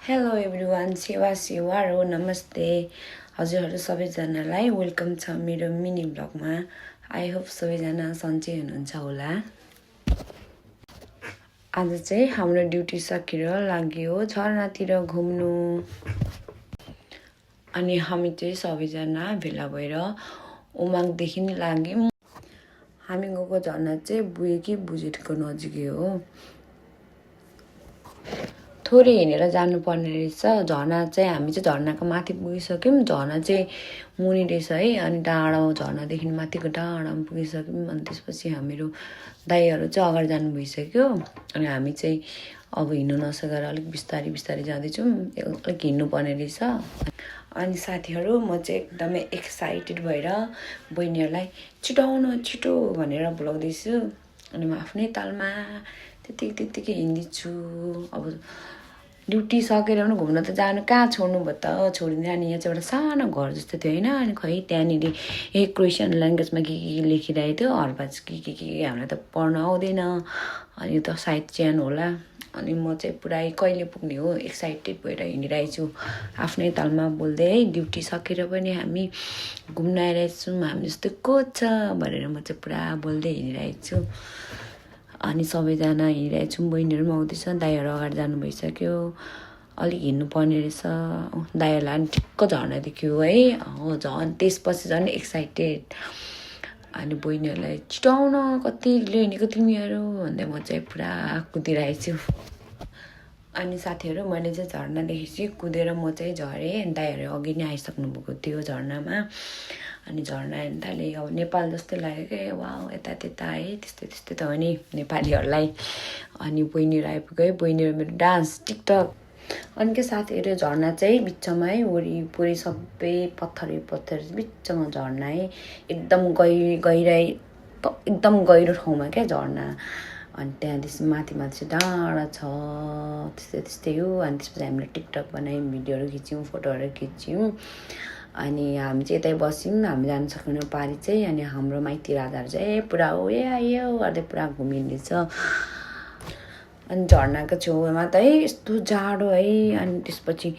Hello everyone, सेवा हो नमस्ते हजुरहरू सबैजनालाई वेलकम छ मेरो मिनी ब्लगमा। आई होप सबैजना सन्चै हुनुहुन्छ होला। आज चाहिँ हाम्रो ड्युटी सकेर लाग्यो झरनातिर घुम्नु। अनि हामी चाहिँ सबैजना भेला भएर उमाङदेखि लाग्यौँ। हामी गएको झरना चाहिँ बुएकी बुजेटको नजिकै हो। थोरै हिँडेर जानुपर्ने रहेछ। झरना चाहिँ हामी चाहिँ झरनाको माथि पुगिसक्यौँ। झरना चाहिँ मुनि रहेछ है। अनि डाँडा झरनादेखि माथिको डाँडामा पुगिसक्यौँ। अनि त्यसपछि हामीहरू दाइहरू चाहिँ अगाडि जानु भइसक्यो। अनि हामी चाहिँ अब हिँड्नु नसकेर अलिक बिस्तारै बिस्तारै जाँदैछौँ। अलिक हिँड्नुपर्ने रहेछ। अनि साथीहरू म चाहिँ एकदमै एक्साइटेड भएर बहिनीहरूलाई छिटो भनेर बोलाउँदैछु। अनि म आफ्नै तालमा त्यत्तिकै हिँड्दैछु। अब ड्युटी सकेर पनि घुम्न त जानु, कहाँ छोड्नु भयो त, छोडिँदैन नि। यहाँ चाहिँ एउटा सानो घर जस्तो थियो होइन। अनि खै त्यहाँनिर क्रोएसियन ल्याङ्ग्वेजमा के लेखिरहेको थियो, हर्बाज के हामीलाई त पढ्न आउँदैन। अनि यो त सायद च्यान होला। अनि म चाहिँ पुरै कहिले पुग्ने हो एक्साइटेड भएर हिँडिरहेको छु आफ्नै तालमा बोल्दै है। ड्युटी सकेर पनि हामी घुम्न आइरहेछौँ, हामी जस्तो को छ भनेर म चाहिँ पुरा बोल्दै हिँडिरहेको छु। अनि सबैजना हिँडिरहेको छौँ। बहिनीहरू पनि आउँदैछ, दाइहरू अगाडि जानु भइसक्यो। अलिक हिँड्नुपर्ने रहेछ। दाइहरूलाई पनि ठिक्क झर्ना देख्यो है। हो झन् त्यसपछि झन् एक्साइटेड। अनि बहिनीहरूलाई छिटाउन कति हिँडेको तिमीहरू भन्दै म चाहिँ पुरा कुदिरहेको छु। अनि साथीहरू मैले चाहिँ झर्ना देखेपछि कुदेर म चाहिँ झरेँ। दाइहरू अघि नै आइसक्नु भएको थियो झर्नामा। अनि झर्ना हेर्नु थालेँ। अब नेपाल जस्तै लाग्यो क्या। वा यता त्यता है, त्यस्तै त हो नि नेपालीहरूलाई। अनि बहिनीहरू आइपुग्यो। बहिनीहरू मेरो डान्स टिकटक। अनि के साथीहरू झर्ना चाहिँ बिचमा है, वरिपरि सबै पत्थर बिचमा झर्ना है। एकदम एकदम गहिरो ठाउँमा क्या झर्ना। अनि त्यहाँदेखि माथि चाहिँ डाँडा छ, त्यस्तै हो। अनि त्यसपछि हामीले टिकटक बनायौँ, भिडियोहरू खिच्यौँ, फोटोहरू खिच्यौँ। अनि हामी चाहिँ यतै बस्यौँ, हामी जानु सक्दैनौँ पारि चाहिँ। अनि हाम्रो माइती राजाहरू चाहिँ पुरा आयो गर्दै पुरा घुमिँदैछ। अनि झर्नाको छेउमा त है यस्तो जाडो है। अनि त्यसपछि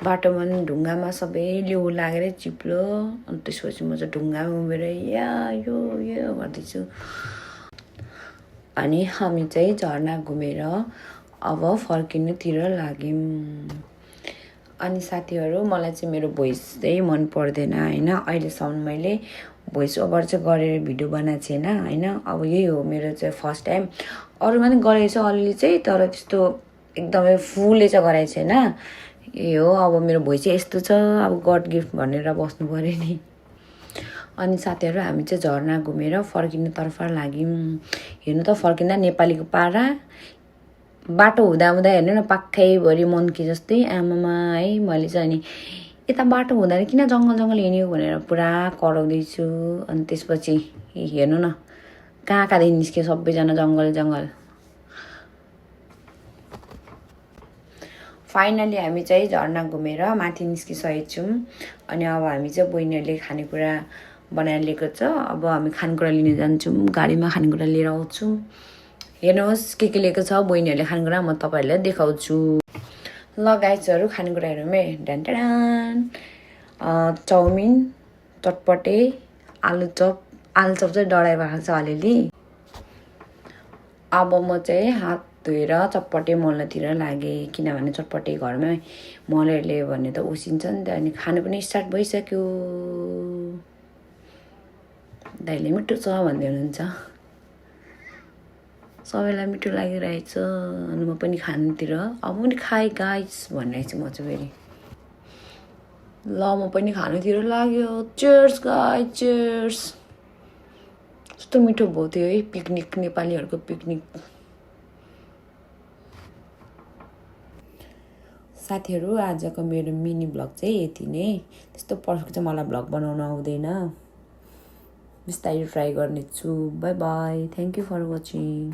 बाटोमा ढुङ्गामा सबै लेउ लागेर चिप्लो। अनि त्यसपछि म चाहिँ ढुङ्गामा उभिएर यो गर्दैछु। अनि हामी चाहिँ झर्ना घुमेर अब फर्किनुतिर लाग्यौँ। अनि साथीहरू मलाई चाहिँ मेरो भोइस चाहिँ मन पर्दैन होइन। अहिलेसम्म मैले भोइस ओभर चाहिँ गरेर भिडियो बनाएको छैन होइन। अब यही हो मेरो चाहिँ फर्स्ट टाइम। अरूमा पनि गरेको छ अलिअलि चाहिँ, तर त्यस्तो एकदमै फुलले चाहिँ गराएको छैन। यही हो, अब मेरो भोइस चाहिँ यस्तो छ। अब गड गिफ्ट भनेर बस्नु पऱ्यो नि। अनि साथीहरू हामी चाहिँ झर्ना घुमेर फर्किनुतर्फ लाग्यौँ। हेर्नु त फर्किँदा नेपालीको पारा बाटो हुँदा हेर्नु न पाखैभरि मनकी जस्तै। आमामा है, मैले चाहिँ अनि यता बाटो हुँदैन किन जङ्गल हिँड्यो भनेर पुरा कराउँदैछु। अनि त्यसपछि हेर्नु न कहाँदेखि निस्क्यो सबैजना जङ्गल। फाइनली हामी चाहिँ झर्ना घुमेर माथि निस्किसकेको छौँ। अनि अब हामी चाहिँ बहिनीहरूले खानेकुरा बनाएर लिएको छ। अब हामी खानेकुरा लिन जान्छौँ, गाडीमा खानेकुरा लिएर आउँछौँ। हेर्नुहोस् के लिएको छ बहिनीहरूले खानेकुरा, म तपाईँहरूलाई देखाउँछु। ल गाइजहरू खानेकुराहरूमै चाउमिन, चटपटे, आलुचप चाहिँ डढाइ भएको छ अलिअलि। अब म चाहिँ हात धोएर चटपटे मोल्नतिर लागेँ, किनभने चटपटे घरमै मोलेर ल्यायो भने त उसिन्छ नि त। अनि खानु पनि स्टार्ट भइसक्यो। दाइले मिठो छ भन्दै हुनुहुन्छ, सबैलाई मिठो लागिरहेछ। अनि म पनि खानुतिर अब पनि खाएँ गाइस भनिरहेको छु म चाहिँ फेरि। ल म पनि खानुतिर लाग्यो। Cheers guys, cheers. कस्तो मिठो भयो थियो है, पिकनिक, नेपालीहरूको पिकनिक। साथीहरू आजको मेरो मिनी ब्लग चाहिँ यति नै। त्यस्तो पर्फेक्ट चाहिँ मलाई ब्लग बनाउन आउँदैन, बिस्तारै ट्राई गर्नेछु। Bye bye, thank you for watching.